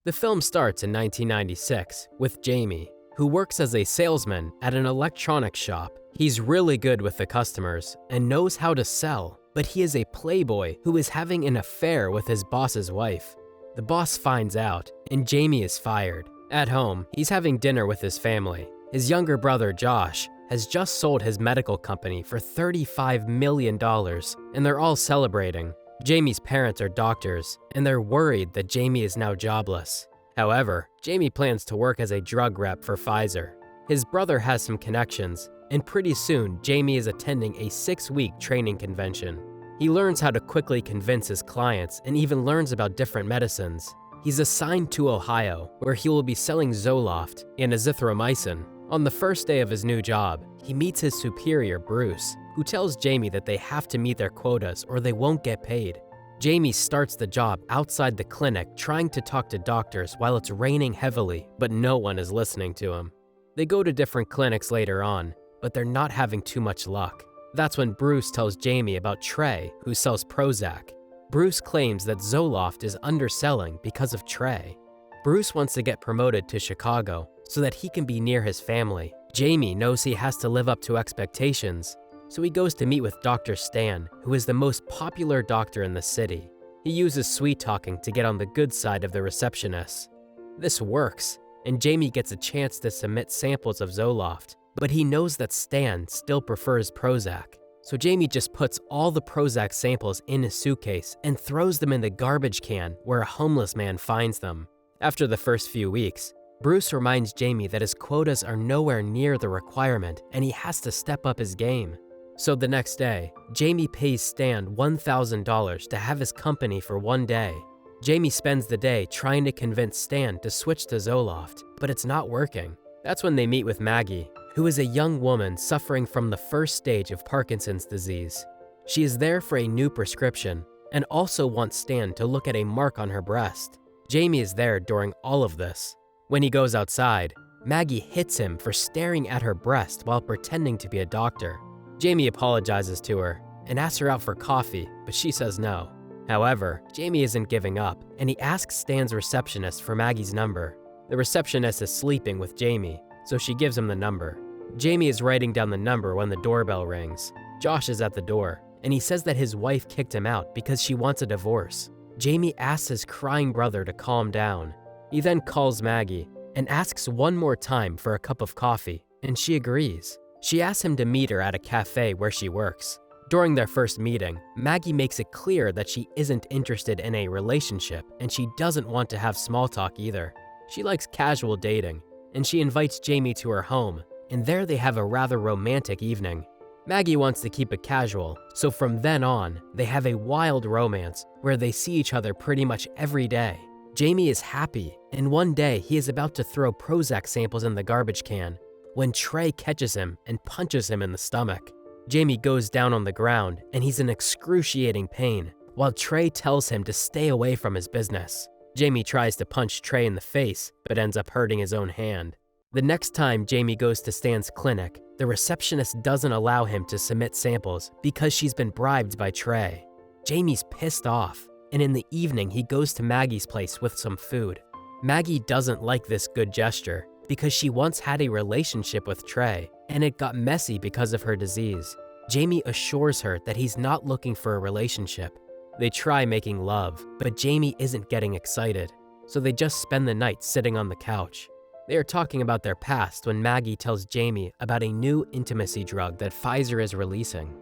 The film starts in 1996 with Jamie, who works as a salesman at an electronics shop. He's really good with the customers and knows how to sell, but he is a playboy who is having an affair with his boss's wife. The boss finds out, and Jamie is fired. At home, he's having dinner with his family. His younger brother, Josh, has just sold his medical company for $35 million, and they're all celebrating. Jamie's parents are doctors, and they're worried that Jamie is now jobless. However, Jamie plans to work as a drug rep for Pfizer. His brother has some connections, and pretty soon Jamie is attending a 6-week training convention. He learns how to quickly convince his clients and even learns about different medicines. He's assigned to Ohio, where he will be selling Zoloft and azithromycin. On the first day of his new job, he meets his superior, Bruce, who tells Jamie that they have to meet their quotas or they won't get paid. Jamie starts the job outside the clinic trying to talk to doctors while it's raining heavily, but no one is listening to him. They go to different clinics later on, but they're not having too much luck. That's when Bruce tells Jamie about Trey, who sells Prozac. Bruce claims that Zoloft is underselling because of Trey. Bruce wants to get promoted to Chicago so that he can be near his family. Jamie knows he has to live up to expectations, so he goes to meet with Dr. Stan, who is the most popular doctor in the city. He uses sweet-talking to get on the good side of the receptionist. This works, and Jamie gets a chance to submit samples of Zoloft, but he knows that Stan still prefers Prozac. So Jamie just puts all the Prozac samples in his suitcase and throws them in the garbage can where a homeless man finds them. After the first few weeks, Bruce reminds Jamie that his quotas are nowhere near the requirement and he has to step up his game. So the next day, Jamie pays Stan $1,000 to have his company for one day. Jamie spends the day trying to convince Stan to switch to Zoloft, but it's not working. That's when they meet with Maggie, who is a young woman suffering from the first stage of Parkinson's disease. She is there for a new prescription and also wants Stan to look at a mark on her breast. Jamie is there during all of this. When he goes outside, Maggie hits him for staring at her breast while pretending to be a doctor. Jamie apologizes to her and asks her out for coffee, but she says no. However, Jamie isn't giving up, and he asks Stan's receptionist for Maggie's number. The receptionist is sleeping with Jamie, so she gives him the number. Jamie is writing down the number when the doorbell rings. Josh is at the door, and he says that his wife kicked him out because she wants a divorce. Jamie asks his crying brother to calm down. He then calls Maggie and asks one more time for a cup of coffee, and she agrees. She asks him to meet her at a cafe where she works. During their first meeting, Maggie makes it clear that she isn't interested in a relationship, and she doesn't want to have small talk either. She likes casual dating, and she invites Jamie to her home, and there they have a rather romantic evening. Maggie wants to keep it casual, so from then on, they have a wild romance where they see each other pretty much every day. Jamie is happy, and one day he is about to throw Prozac samples in the garbage can when Trey catches him and punches him in the stomach. Jamie goes down on the ground, and he's in excruciating pain, while Trey tells him to stay away from his business. Jamie tries to punch Trey in the face, but ends up hurting his own hand. The next time Jamie goes to Stan's clinic, the receptionist doesn't allow him to submit samples because she's been bribed by Trey. Jamie's pissed off, and in the evening he goes to Maggie's place with some food. Maggie doesn't like this good gesture because she once had a relationship with Trey, and it got messy because of her disease. Jamie assures her that he's not looking for a relationship. They try making love, but Jamie isn't getting excited, so they just spend the night sitting on the couch. They are talking about their past when Maggie tells Jamie about a new intimacy drug that Pfizer is releasing.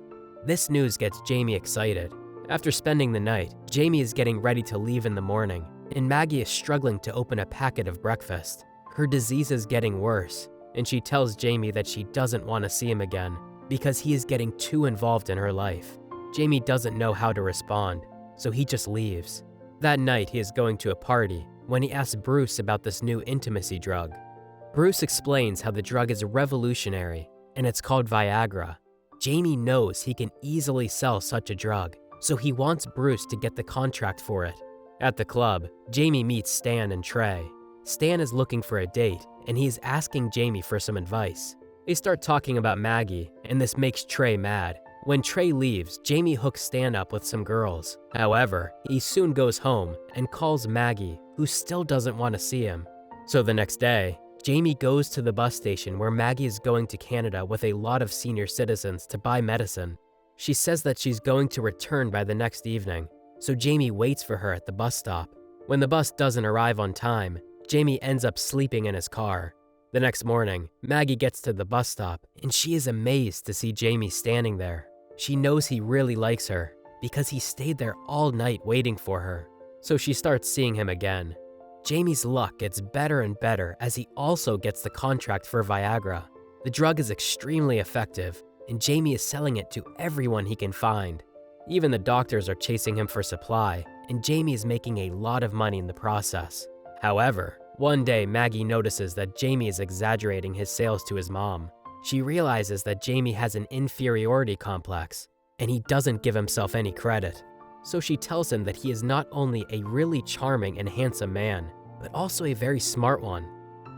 This news gets Jamie excited. After spending the night, Jamie is getting ready to leave in the morning, and Maggie is struggling to open a packet of breakfast. Her disease is getting worse, and she tells Jamie that she doesn't want to see him again because he is getting too involved in her life. Jamie doesn't know how to respond, so he just leaves. That night, he is going to a party when he asks Bruce about this new intimacy drug. Bruce explains how the drug is revolutionary, and it's called Viagra. Jamie knows he can easily sell such a drug, so he wants Bruce to get the contract for it. At the club, Jamie meets Stan and Trey. Stan is looking for a date, and he is asking Jamie for some advice. They start talking about Maggie, and this makes Trey mad. When Trey leaves, Jamie hooks Stan up with some girls. However, he soon goes home and calls Maggie, who still doesn't want to see him. So the next day, Jamie goes to the bus station where Maggie is going to Canada with a lot of senior citizens to buy medicine. She says that she's going to return by the next evening, so Jamie waits for her at the bus stop. When the bus doesn't arrive on time, Jamie ends up sleeping in his car. The next morning, Maggie gets to the bus stop and she is amazed to see Jamie standing there. She knows he really likes her because he stayed there all night waiting for her, so she starts seeing him again. Jamie's luck gets better and better as he also gets the contract for Viagra. The drug is extremely effective, and Jamie is selling it to everyone he can find. Even the doctors are chasing him for supply, and Jamie is making a lot of money in the process. However, one day Maggie notices that Jamie is exaggerating his sales to his mom. She realizes that Jamie has an inferiority complex, and he doesn't give himself any credit. So she tells him that he is not only a really charming and handsome man, but also a very smart one.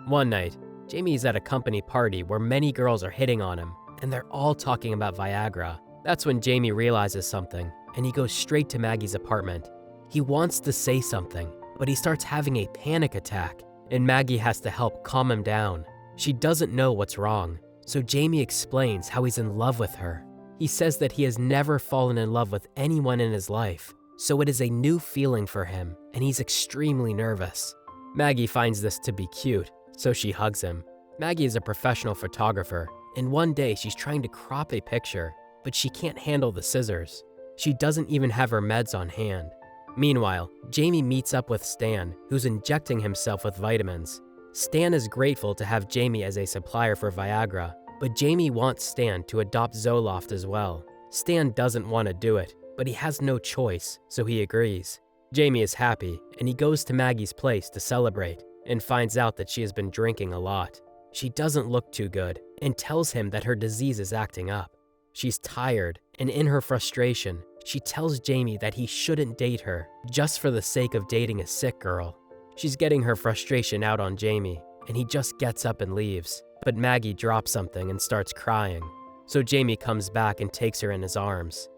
One night, Jamie is at a company party where many girls are hitting on him, and they're all talking about Viagra. That's when Jamie realizes something, and he goes straight to Maggie's apartment. He wants to say something, but he starts having a panic attack, and Maggie has to help calm him down. She doesn't know what's wrong, so Jamie explains how he's in love with her. He says that he has never fallen in love with anyone in his life, so it is a new feeling for him, and he's extremely nervous. Maggie finds this to be cute, so she hugs him. Maggie is a professional photographer, and one day she's trying to crop a picture, but she can't handle the scissors. She doesn't even have her meds on hand. Meanwhile, Jamie meets up with Stan, who's injecting himself with vitamins. Stan is grateful to have Jamie as a supplier for Viagra, but Jamie wants Stan to adopt Zoloft as well. Stan doesn't want to do it, but he has no choice, so he agrees. Jamie is happy, and he goes to Maggie's place to celebrate, and finds out that she has been drinking a lot. She doesn't look too good, and tells him that her disease is acting up. She's tired, and in her frustration, she tells Jamie that he shouldn't date her, just for the sake of dating a sick girl. She's getting her frustration out on Jamie, and he just gets up and leaves. But Maggie drops something and starts crying. So Jamie comes back and takes her in his arms.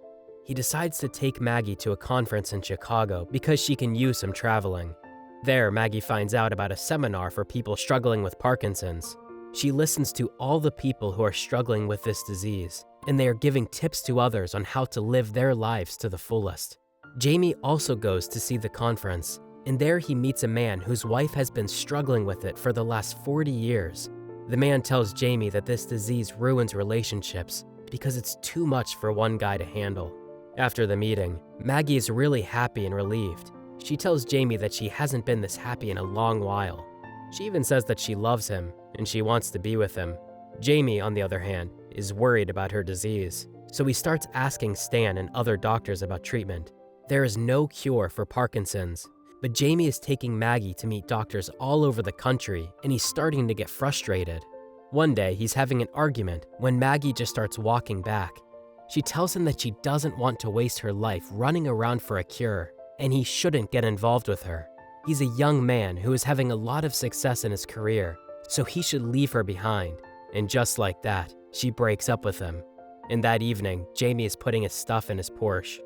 He decides to take Maggie to a conference in Chicago because she can use some traveling. There, Maggie finds out about a seminar for people struggling with Parkinson's. She listens to all the people who are struggling with this disease, and they are giving tips to others on how to live their lives to the fullest. Jamie also goes to see the conference, and there he meets a man whose wife has been struggling with it for the last 40 years. The man tells Jamie that this disease ruins relationships because it's too much for one guy to handle. After the meeting, Maggie is really happy and relieved. She tells Jamie that she hasn't been this happy in a long while. She even says that she loves him and she wants to be with him. Jamie, on the other hand, is worried about her disease, so he starts asking Stan and other doctors about treatment. There is no cure for Parkinson's, but Jamie is taking Maggie to meet doctors all over the country, and he's starting to get frustrated. One day, he's having an argument when Maggie just starts walking back. She tells him that she doesn't want to waste her life running around for a cure, and he shouldn't get involved with her. He's a young man who is having a lot of success in his career, so he should leave her behind. And just like that, she breaks up with him. And that evening, Jamie is putting his stuff in his Porsche.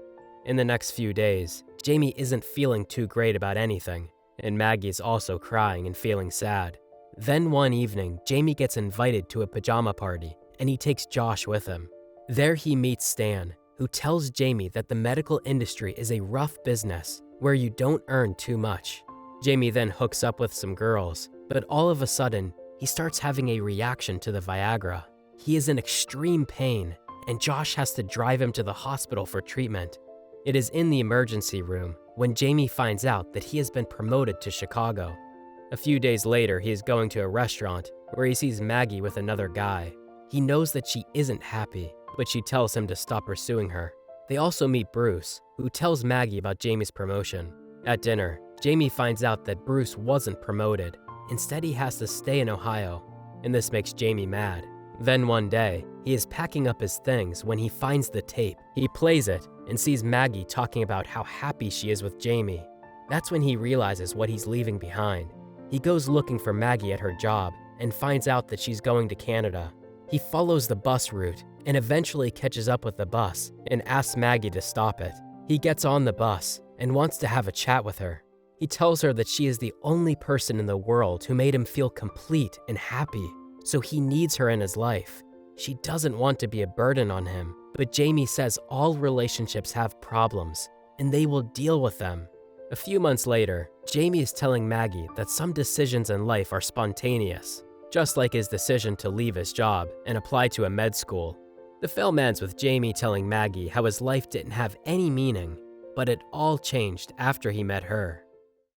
In the next few days, Jamie isn't feeling too great about anything, and Maggie is also crying and feeling sad. Then one evening, Jamie gets invited to a pajama party, and he takes Josh with him. There he meets Stan, who tells Jamie that the medical industry is a rough business where you don't earn too much. Jamie then hooks up with some girls, but all of a sudden, he starts having a reaction to the Viagra. He is in extreme pain, and Josh has to drive him to the hospital for treatment. It is in the emergency room when Jamie finds out that he has been promoted to Chicago. A few days later, he is going to a restaurant where he sees Maggie with another guy. He knows that she isn't happy, but she tells him to stop pursuing her. They also meet Bruce, who tells Maggie about Jamie's promotion. At dinner, Jamie finds out that Bruce wasn't promoted. Instead, he has to stay in Ohio, and this makes Jamie mad. Then one day, he is packing up his things when he finds the tape. He plays it and sees Maggie talking about how happy she is with Jamie. That's when he realizes what he's leaving behind. He goes looking for Maggie at her job and finds out that she's going to Canada. He follows the bus route and eventually catches up with the bus and asks Maggie to stop it. He gets on the bus and wants to have a chat with her. He tells her that she is the only person in the world who made him feel complete and happy, so he needs her in his life. She doesn't want to be a burden on him, but Jamie says all relationships have problems, and they will deal with them. A few months later, Jamie is telling Maggie that some decisions in life are spontaneous, just like his decision to leave his job and apply to a med school. The film ends with Jamie telling Maggie how his life didn't have any meaning, but it all changed after he met her.